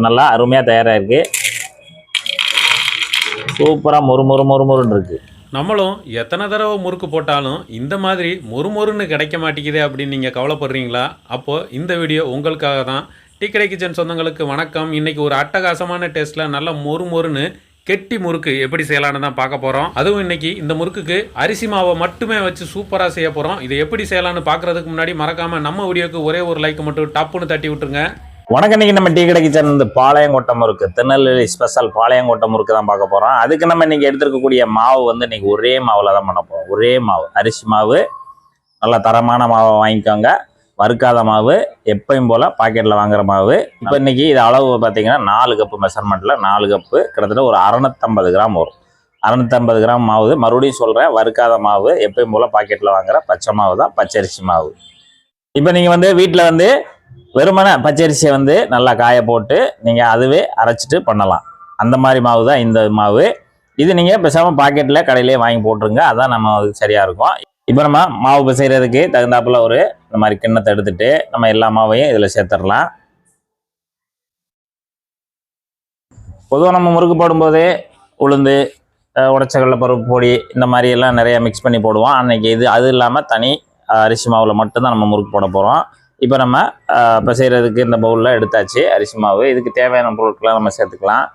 நல்லா அருமையாக தயாராக இருக்குது. சூப்பராக மொறுன்னு இருக்குது. நம்மளும் எத்தனை தடவை முறுக்கு போட்டாலும் இந்த மாதிரி மொறுன்னு கிடைக்க மாட்டேங்குது அப்படின்னு நீங்கள் கவலைப்படுறீங்களா? அப்போது இந்த வீடியோ உங்களுக்காக தான். டீ கடை கிச்சன் சொந்தங்களுக்கு வணக்கம். இன்றைக்கி ஒரு அட்டகாசமான டேஸ்ட்டில் நல்லா மொறுன்னு கெட்டி முறுக்கு எப்படி செய்யலான்னு தான் பார்க்க போகிறோம். அதுவும் இன்றைக்கி இந்த முறுக்குக்கு அரிசி மாவை மட்டுமே வச்சு சூப்பராக செய்ய போகிறோம். இதை எப்படி செய்யலான்னு பார்க்குறதுக்கு முன்னாடி மறக்காமல் நம்ம வீடியோக்கு ஒரே ஒரு லைக் மட்டும் டப்புன்னு தட்டி விட்டுருங்க. வணக்கம். இன்னைக்கு நம்ம டீ கடை கிச்சன் இந்த பாளையங்கோட்டை முறுக்கு, திருநெல்வேலி ஸ்பெஷல் பாளையங்கோட்டை முறுக்கு தான் பார்க்க போகிறோம். அதுக்கு நம்ம இன்னைக்கு எடுத்துருக்கக்கூடிய மாவு வந்து இன்னைக்கு ஒரே மாவில் தான் பண்ண போகிறோம். ஒரே மாவு, அரிசி மாவு, நல்ல தரமான மாவை வாங்கிக்கோங்க. வறுக்காத மாவு, எப்பயும் போல் பாக்கெட்டில் வாங்குற மாவு. இப்போ இன்னைக்கு இது அளவு பார்த்தீங்கன்னா 4 கப்பு மெஷர்மெண்ட்டில் 4 கப்பு கிட்டத்தட்ட ஒரு 650 கிராம் வரும். 650 கிராம் மாவு. மறுபடியும் சொல்கிறேன், வறுக்காத மாவு, எப்பயும் போல் பாக்கெட்டில் வாங்குற பச்சை மாவு தான், பச்சரிசி மாவு. இப்போ நீங்கள் வந்து வீட்டில் வந்து வெறுமனை பச்சரிசியை வந்து நல்லா காய போட்டு நீங்கள் அதுவே அரைச்சிட்டு பண்ணலாம். அந்த மாதிரி மாவு தான் இந்த மாவு. இது நீங்கள் பேசாமல் பாக்கெட்டில் கடையிலே வாங்கி போட்டுருங்க, அதான் நம்ம சரியாக இருக்கும். இப்போ நம்ம மாவு பிசைகிறதுக்கு தகுந்தாப்பில் ஒரு இந்த மாதிரி கிண்ணத்தை எடுத்துட்டு நம்ம எல்லா மாவையும் இதில் சேர்த்துடலாம். பொதுவாக நம்ம முறுக்கு போடும்போது உளுந்து, உடைச்சக்கடலை பருப்பு பொடி, இந்த மாதிரி எல்லாம் நிறைய மிக்ஸ் பண்ணி போடுவோம். அன்றைக்கி இது அது இல்லாமல் தனி அரிசி மாவில் மட்டும்தான் நம்ம முறுக்கு போட போகிறோம். இப்போ நம்ம பிசைகிறதுக்கு இந்த பவுலில் எடுத்தாச்சு அரிசி மாவு. இதுக்கு தேவையான பொருட்களை நம்ம சேர்த்துக்கலாம்.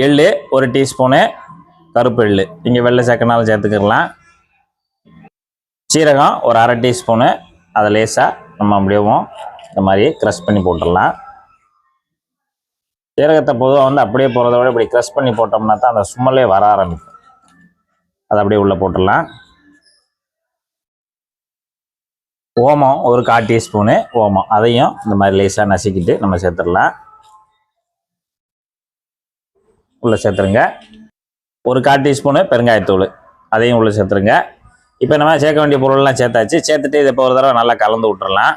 எள்ளு 1 டீஸ்பூனு, கருப்பு எள்ளு, இங்கே வெள்ளை சேர்க்கனாலும் சேர்த்துக்கலாம். சீரகம் ஒரு 1/2 டீஸ்பூனு, அதை லேசாக நம்ம அப்படியேவும் இந்த மாதிரி க்ரஷ் பண்ணி போட்டுடலாம். சீரகத்தை பொதுவாக வந்து அப்படியே போகிறத விட இப்படி க்ரஷ் பண்ணி போட்டோம்னா தான் அந்த சும்மலே வர ஆரம்பிக்கும். அதை அப்படியே உள்ளே போட்டுடலாம். ஓமம் ஒரு 1/4 டீஸ்பூனு ஓமம், அதையும் இந்த மாதிரி லேசாக நசுக்கிட்டு நம்ம சேர்த்துடலாம். உள்ளே சேர்த்துருங்க. ஒரு 1/4 டீஸ்பூனு பெருங்காயத்தூள், அதையும் உள்ளே சேர்த்துருங்க. இப்போ நம்ம சேர்க்க வேண்டிய பொருள்லாம் சேர்த்தாச்சு. சேர்த்துட்டு இதை இப்போ ஒரு தடவை நல்லா கலந்து விட்டுறலாம்.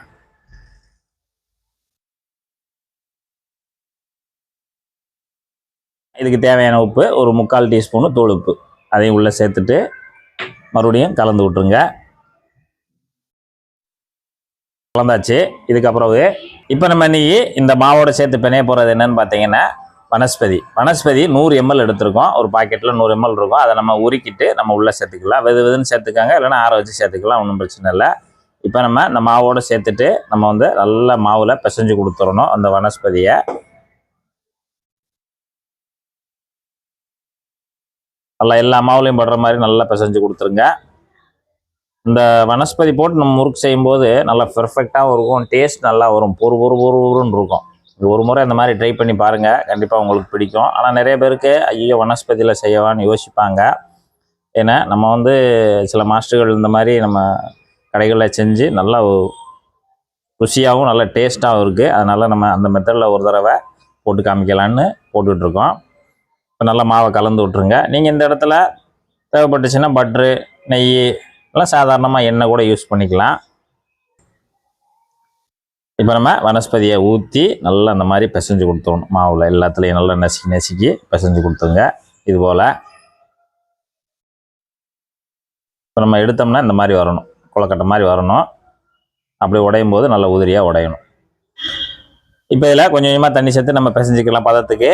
இதுக்கு தேவையான உப்பு ஒரு 3/4 டீஸ்பூனு தூள் உப்பு, அதையும் உள்ளே சேர்த்துட்டு மறுபடியும் கலந்து விட்டுருங்க. கலந்தாச்சு. இதுக்கப்புறம் இப்போ நம்ம இன்னைக்கு இந்த மாவோட சேர்த்து பிணைய போகிறது என்னன்னு பார்த்தீங்கன்னா வனஸ்பதி. 100 ml எடுத்துருக்கோம். ஒரு பாக்கெட்டில் 100 ml இருக்கும். அதை நம்ம உருக்கிட்டு நம்ம உள்ளே சேர்த்துக்கலாம். வெதுன்னு சேர்த்துக்காங்க, இல்லைன்னா ஆற வச்சு சேர்த்துக்கலாம், ஒன்றும் பிரச்சனை இல்லை. இப்போ நம்ம இந்த மாவோடு சேர்த்துட்டு நம்ம வந்து நல்லா மாவில் பிசைஞ்சு கொடுத்துடணும். அந்த வனஸ்பதியை நல்லா எல்லா மாவுலையும் படுற மாதிரி நல்லா பிசைஞ்சு கொடுத்துருங்க. இந்த வனஸ்பதி போட்டு நம்ம முறுக்கு செய்யும்போது நல்லா பெர்ஃபெக்டாகவும் இருக்கும், டேஸ்ட் நல்லா வரும், பொறுன்னு இருக்கும். இது ஒரு முறை இந்த மாதிரி ட்ரை பண்ணி பாருங்கள், கண்டிப்பாக உங்களுக்கு பிடிக்கும். ஆனால் நிறைய பேருக்கு ஐயோ வனஸ்பதியில் செய்யவான்னு யோசிப்பாங்க. ஏன்னா நம்ம வந்து சில மாஸ்டர்கள் இந்த மாதிரி நம்ம கடைகளில் செஞ்சு நல்லா ருசியாகவும் நல்லா டேஸ்ட்டாகவும் இருக்குது. அதனால் நம்ம அந்த மெத்தடில் ஒரு தடவை போட்டு காமிக்கலான்னு போட்டுட்ருக்கோம். இப்போ நல்லா மாவை கலந்து விட்ருங்க. நீங்கள் இந்த இடத்துல தேவைப்பட்டுச்சுன்னா பட்ரு, நெய், எல்லாம் சாதாரணமாக எண்ணெய் கூட யூஸ் பண்ணிக்கலாம். இப்போ நம்ம வனஸ்பதியை ஊற்றி நல்லா அந்த மாதிரி பிசைஞ்சு கொடுத்துடணும். மாவில் எல்லாத்துலேயும் நல்லா நசுக்கி பிசைஞ்சு கொடுத்துருங்க. இது போல் இப்போ நம்ம எடுத்தோம்னா இந்த மாதிரி வரணும், கொலக்கட்டை மாதிரி வரணும். அப்படி உடையும் போது நல்லா உதிரியாக உடையணும். இப்போ இதில் கொஞ்சம் கொஞ்சமாக தண்ணி சேர்த்து நம்ம பிசைஞ்சிக்கலாம் பதத்துக்கு.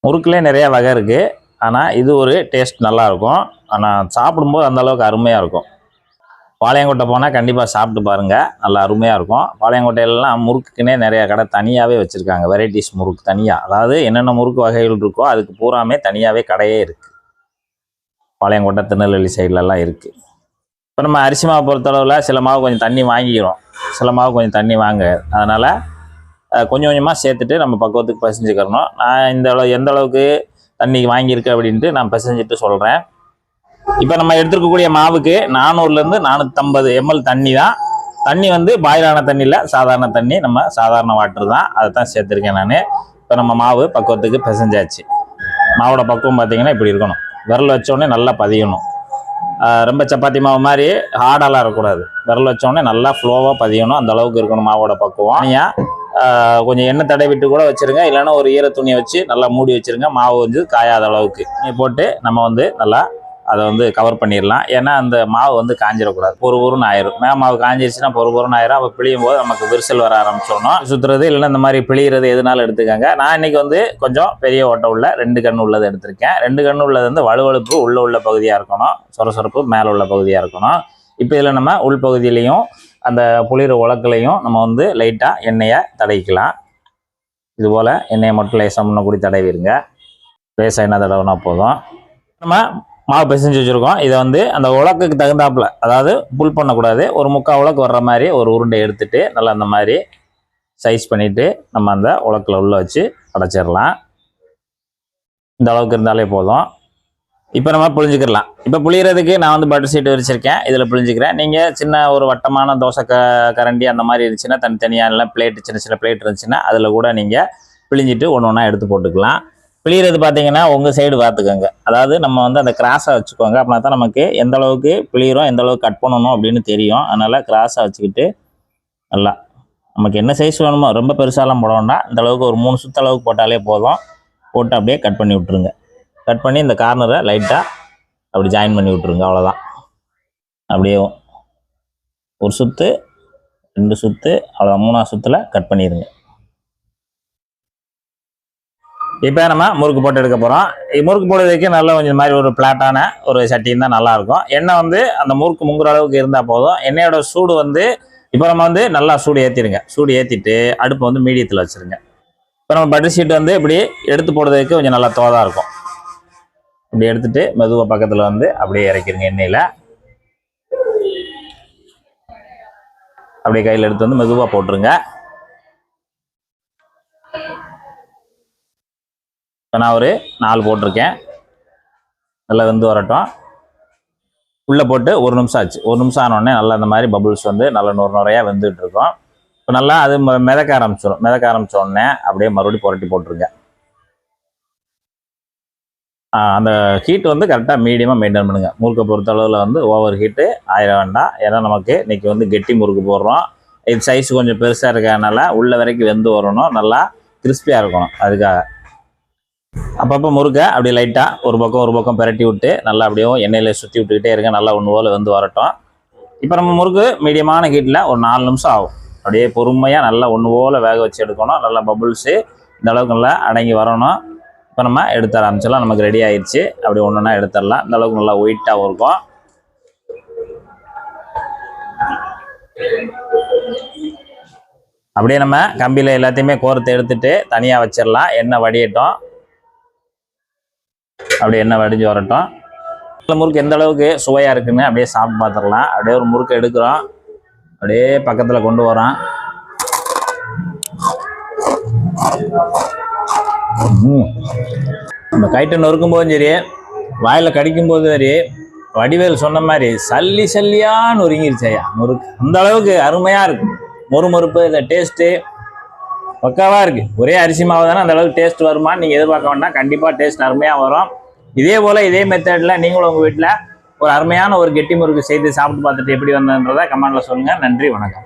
முறுக்குலேயே நிறையா வகை இருக்குது, ஆனால் இது ஒரு டேஸ்ட் நல்லாயிருக்கும். ஆனால் சாப்பிடும்போது அந்தளவுக்கு அருமையாக இருக்கும். பாளையங்கோட்டை போனால் கண்டிப்பாக சாப்பிட்டு பாருங்கள், நல்லா அருமையாக இருக்கும். பாளையங்கோட்டையிலலாம் முறுக்குக்குன்னே நிறையா கடை தனியாகவே வச்சுருக்காங்க, வெரைட்டிஸ் முறுக்கு தனியாக. அதாவது என்னென்ன முறுக்கு வகைகள் இருக்கோ அதுக்கு பூராமே தனியாகவே கடையே இருக்குது. பாளையங்கோட்டை, திருநெல்வேலி சைட்லலாம் இருக்குது. இப்போ நம்ம அரிசி மாவு பொறுத்தளவில் சில மாவு கொஞ்சம் தண்ணி வாங்கிக்கிறோம், சில மாவு கொஞ்சம் தண்ணி வாங்க. அதனால் கொஞ்சம் கொஞ்சமாக சேர்த்துட்டு நம்ம பக்குவத்துக்கு பிசைஞ்சுக்கிறணும். நான் எந்த அளவுக்கு தண்ணி வாங்கியிருக்கேன் அப்படின்ட்டு நான் பிசைஞ்சிட்டு சொல்கிறேன். இப்போ நம்ம எடுத்துருக்கக்கூடிய மாவுக்கு 400லேருந்து 450 ml தண்ணி தான். தண்ணி வந்து பாயிலான தண்ணியில் சாதாரண தண்ணி, நம்ம சாதாரண வாட்டர் தான், அதை தான் சேர்த்துருக்கேன் நான். இப்போ நம்ம மாவு பக்குவத்துக்கு பிசைஞ்சாச்சு. மாவோட பக்குவம் பார்த்திங்கன்னா இப்படி இருக்கணும். விரல் வச்சோடனே நல்லா பதியணும். ரொம்ப சப்பாத்தி மாவு மாதிரி ஹார்டாலாம் இருக்கக்கூடாது. விரல் வச்சோடனே நல்லா ஃப்ளோவாக பதியணும், அந்த அளவுக்கு இருக்கணும் மாவோட பக்குவம். கொஞ்சம் எண்ணெய் தடை விட்டு கூட வச்சுருங்க, இல்லைன்னா ஒரு ஈர துணியை வச்சு நல்லா மூடி வச்சுருங்க. மாவு வந்து காயாத அளவுக்கு போட்டு நம்ம வந்து நல்லா அதை வந்து கவர் பண்ணிடலாம். ஏன்னா அந்த மாவு வந்து காஞ்சிடக்கூடாது, பொறுன்னு ஆயிரும். மாவு காஞ்சிருச்சுன்னா பொறுன்னு ஆயிரும். அப்போ பிழியும் போது நமக்கு விரிசல் வர ஆரம்பிச்சிடணும். சுற்றுறது இல்லைன்னா இந்த மாதிரி பிழிகிறது எதுனாலும் எடுத்துக்கோங்க. நான் இன்னைக்கு வந்து கொஞ்சம் பெரிய ஓட்டை உள்ள 2 கன்று உள்ளது எடுத்திருக்கேன். 2 கன்று உள்ளது வந்து வலுவழுப்பு உள்ள பகுதியாக இருக்கணும், சொரசொரப்பு மேலே உள்ள பகுதியாக இருக்கணும். இப்போ இதில் நம்ம உள்பகுதியிலையும் அந்த புளிர உலக்கலையும் நம்ம வந்து லைட்டாக எண்ணெயை தடவிக்கலாம். இதுபோல் எண்ணெயை மட்டும் லேசாக முன்னக்கூடி தடவிடுங்க. லேசாக எண்ணெய் தடவினா போதும். நம்ம மாவு பிசைஞ்சு வச்சுருக்கோம். இதை வந்து அந்த உலக்குக்கு தகுந்தாப்புல, அதாவது புல் பண்ணக்கூடாது, ஒரு 3/4 உலக்கு வர்ற மாதிரி ஒரு உருண்டை எடுத்துட்டு நல்லா அந்த மாதிரி சைஸ் பண்ணிவிட்டு நம்ம அந்த உலக்கில் உள்ள வச்சு அடைச்சிடலாம். இந்த அளவுக்கு இருந்தாலே போதும். இப்போ நம்ம புழிஞ்சிக்கிடலாம். இப்போ புளியறதுக்கு நான் வந்து பட்டர் சீட்டு விரிச்சிருக்கேன், இதில் புழிஞ்சிக்கிறேன். நீங்கள் சின்ன ஒரு வட்டமான தோசை கரண்டி அந்த மாதிரி இருந்துச்சுன்னா, தனித்தனியாக எல்லாம் பிளேட்டு சின்ன பிளேட் இருந்துச்சுன்னா அதில் கூட நீங்கள் பிழிஞ்சிட்டு ஒன்று ஒன்றா எடுத்து போட்டுக்கலாம். பிழிகிறது பார்த்தீங்கன்னா உங்கள் சைடு பார்த்துக்கோங்க. அதாவது நம்ம வந்து அந்த கிராஸாக வச்சுக்கோங்க. அப்படின்னா தான் நமக்கு எந்த அளவுக்கு பிழிகிறோம், எந்த அளவுக்கு கட் பண்ணணும் அப்படின்னு தெரியும். அதனால் கிராஸாக வச்சுக்கிட்டு நல்லா நமக்கு என்ன சைஸ் வேணுமோ, ரொம்ப பெருசாலாம் போட வேண்டாம். இந்த அளவுக்கு ஒரு 3 சுற்று அளவுக்கு போட்டாலே போதும். போட்டு அப்படியே கட் பண்ணி விட்ருங்க. கட் பண்ணி இந்த கார்னரை லைட்டாக அப்படி ஜாயின் பண்ணி விட்ருங்க. அவ்வளோதான். அப்படியே ஒரு சுற்று, 2 சுற்று, அவ்வளோ 3ஆவது சுற்றில் கட் பண்ணிடுங்க. இப்போ நம்ம முறுக்கு போட்டு எடுக்க போகிறோம். முறுக்கு போடுறதுக்கு நல்லா கொஞ்சம் மாதிரி ஒரு பிளாட்டான ஒரு சட்டின்னு தான் நல்லாயிருக்கும். எண்ணெய் வந்து அந்த முறுக்கு முங்குற அளவுக்கு இருந்தால் போதும். எண்ணெயோட சூடு வந்து இப்போ நம்ம வந்து நல்லா சூடு ஏற்றிடுங்க. சூடு ஏற்றிட்டு அடுப்பை வந்து மீடியத்தில் வச்சுருங்க. இப்போ நம்ம பட்டர் ஷீட் வந்து இப்படி எடுத்து போடுறதுக்கு கொஞ்சம் நல்லா தோதாக இருக்கும். இப்படி எடுத்துட்டு மெதுவாக பக்கத்தில் வந்து அப்படியே இறக்கிடுங்க எண்ணெயில். அப்படியே கையில் எடுத்து வந்து மெதுவாக போட்டுருங்க. இப்போ நான் ஒரு 4 போட்டிருக்கேன். நல்லா வெந்து வரட்டும். உள்ளே போட்டு 1 நிமிஷம் ஆச்சு. 1 நிமிஷம் ஆனோடனே நல்லா இந்த மாதிரி பபுள்ஸ் வந்து நல்லா நுரையாக வெந்துட்டு இருக்கோம். இப்போ நல்லா அது மிதக்க ஆரம்பிச்சிடும். மிதக்க ஆரம்பித்த உடனே அப்படியே மறுபடியும் புரட்டி போட்டுருங்க. அந்த ஹீட் வந்து கரெக்டாக மீடியமாக மெயின்டைன் பண்ணுங்க. முறுக்கை பொறுத்த அளவில் வந்து ஓவர் ஹீட்டு ஆயிட வேண்டாம். ஏன்னா நமக்கு இன்றைக்கி வந்து கெட்டி முறுக்கு போடுறோம். இது சைஸ் கொஞ்சம் பெருசாக இருக்கிறதுனால உள்ள வரைக்கும் வெந்து வரணும், நல்லா கிறிஸ்பியாக இருக்கணும். அதுக்காக அப்பப்போ முறுக்கை அப்படியே லைட்டாக ஒரு பக்கம் பிரட்டி விட்டு நல்லா அப்படியே எண்ணெயில் சுற்றி விட்டுக்கிட்டே இருங்க. நல்லா ஒன்று போல் வந்து வரட்டும். இப்போ நம்ம முறுக்கு மீடியமான ஹீட்டில் ஒரு 4 நிமிஷம் ஆகும். அப்படியே பொறுமையாக நல்லா ஒன்று போல் வேக வச்சு எடுக்கணும். நல்லா பபுள்ஸு இந்த அளவுக்கு நல்லா அடங்கி வரணும். இப்போ நம்ம எடுத்து ஆரம்பிச்சிடலாம். நமக்கு ரெடி ஆயிடுச்சு. அப்படியே ஒன்று ஒன்றா எடுத்துடலாம். இந்த அளவுக்கு நல்லா ஒயிட்டாகவும் இருக்கும். அப்படியே நம்ம கம்பியில் எல்லாத்தையுமே கோர்த்து எடுத்துட்டு தனியாக வச்சிடலாம். எண்ணெய் வடியட்டும். அப்படியே எண்ணெய் வடிஞ்சு வரட்டும். முறுக்கு எந்த அளவுக்கு சுவையாக இருக்குன்னு அப்படியே சாப்பிட்டு பார்த்துடலாம். அப்படியே ஒரு முறுக்கை எடுக்கிறோம், அப்படியே பக்கத்தில் கொண்டு வரோம். நம்ம கைட்டை நொறுக்கும் போதும் சரி, வாயில் கடிக்கும் போது சரி, வடிவேல் சொன்ன மாதிரி சல்லி சல்லியாக நொறுங்கிருச்சையா முறுக்கு. அந்த அளவுக்கு அருமையாக இருக்கு. மொறுமொறுப்பு, இந்த டேஸ்ட்டு பக்காவாக இருக்குது. ஒரே அரிசி மாவு தானே, அந்த அளவுக்கு டேஸ்ட் வருமானு நீங்கள் எதிர்பார்க்க வேண்டாம். கண்டிப்பாக டேஸ்ட் அருமையாக வரும். இதே போல் இதே மெத்தடில் நீங்களும் உங்கள் வீட்டில் ஒரு அருமையான ஒரு கெட்டி முறுக்கு செய்து சாப்பிட்டு பார்த்துட்டு எப்படி வந்ததுன்றதை கமெண்டில் சொல்லுங்கள். நன்றி, வணக்கம்.